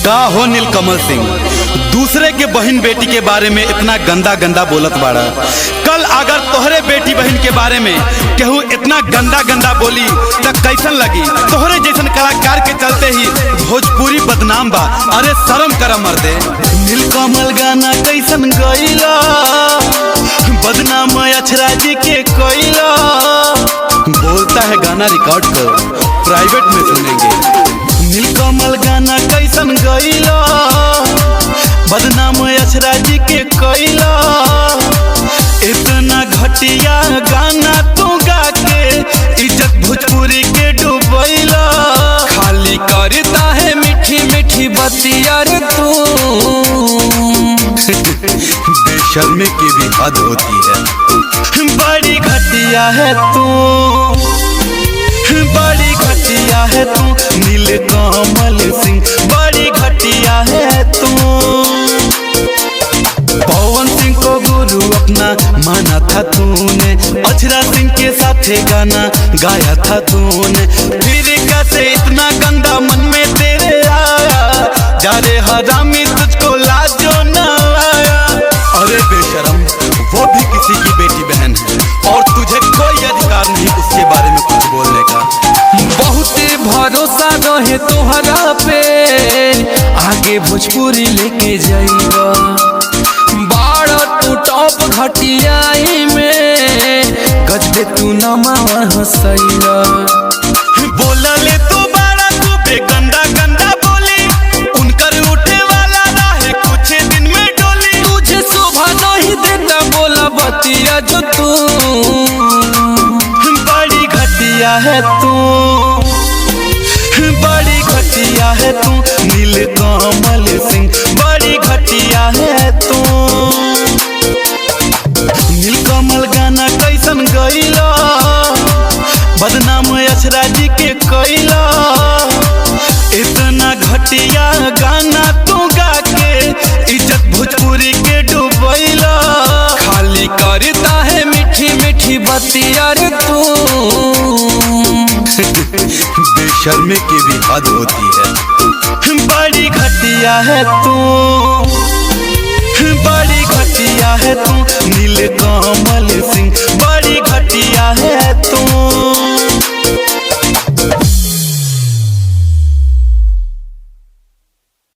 का हो नीलकमल सिंह, दूसरे के बहन बेटी के बारे में इतना गंदा गंदा बोलत बाड़ा। कल अगर तोहरे बेटी बहन के बारे में केहू इतना गंदा गंदा बोली तो कैसन लगी? तोहरे जैसन कलाकार के चलते ही भोजपुरी बदनाम बा। अरे शर्म कर मर्दे। नीलकमल गाना कैसन गईला, बदनाम अक्षरा जी के कोइला। बोलता है गाना रिकॉर्ड कर, प्राइवेट में सुनेंगे। नीलकमल गाना कैसन गईला, बदनाम अक्षरा जी के कोइला। इतना घटिया गाना तू गा के इज्जत भोजपुरी के डूबैला। खाली करता है मीठी मीठी बतिया रे तू। बेशर्मी की भी हद होती है। बड़ी घटिया है तू, बड़ी घटिया है तू नीलकमल सिंह, बड़ी घटिया है तू। पवन सिंह को गुरु अपना माना था तूने, अक्षरा सिंह के साथ गाना गाया था तूने। फिर कैसे इतना गंदा मन में तेरे आया? जा रे हरामी तुझको लाजो न आया। अरे बेशरम, वो भी किसी की बेटी बहन है और तुझे कोई अधिकार नहीं उसके बारे में कुछ बोलने का। बहुत भरोसा रहे तोहरा पे, आगे भोजपुरी लेके जाइबा। बाड़ा तू टॉप घटियाई में, गजबे तू नमावा हसैला। बोला ले तू बाड़ा तू बेगंदा गंदा बोली, उनकर उठे वाला रहे कुछ दिन में डोली। तुझे शोभा नहीं देता बोला बतिया जो तू। बड़ी घटिया है तू, बड़ी घटिया है तू नीलकमल सिंह, बड़ी घटिया है तू। नीलकमल गाना कैसन गईला, बदनाम अक्षरा जी के कोइला। इतना घटिया गाना तू गा के इज्जत भोजपुरी के डूबैला। खाली करता है मीठी मीठी बतिया रे तू। बेशर्मी की भी हद होती है। बड़ी घटिया है तू, बड़ी घटिया है तू नीलकमल सिंह, बड़ी घटिया है तू।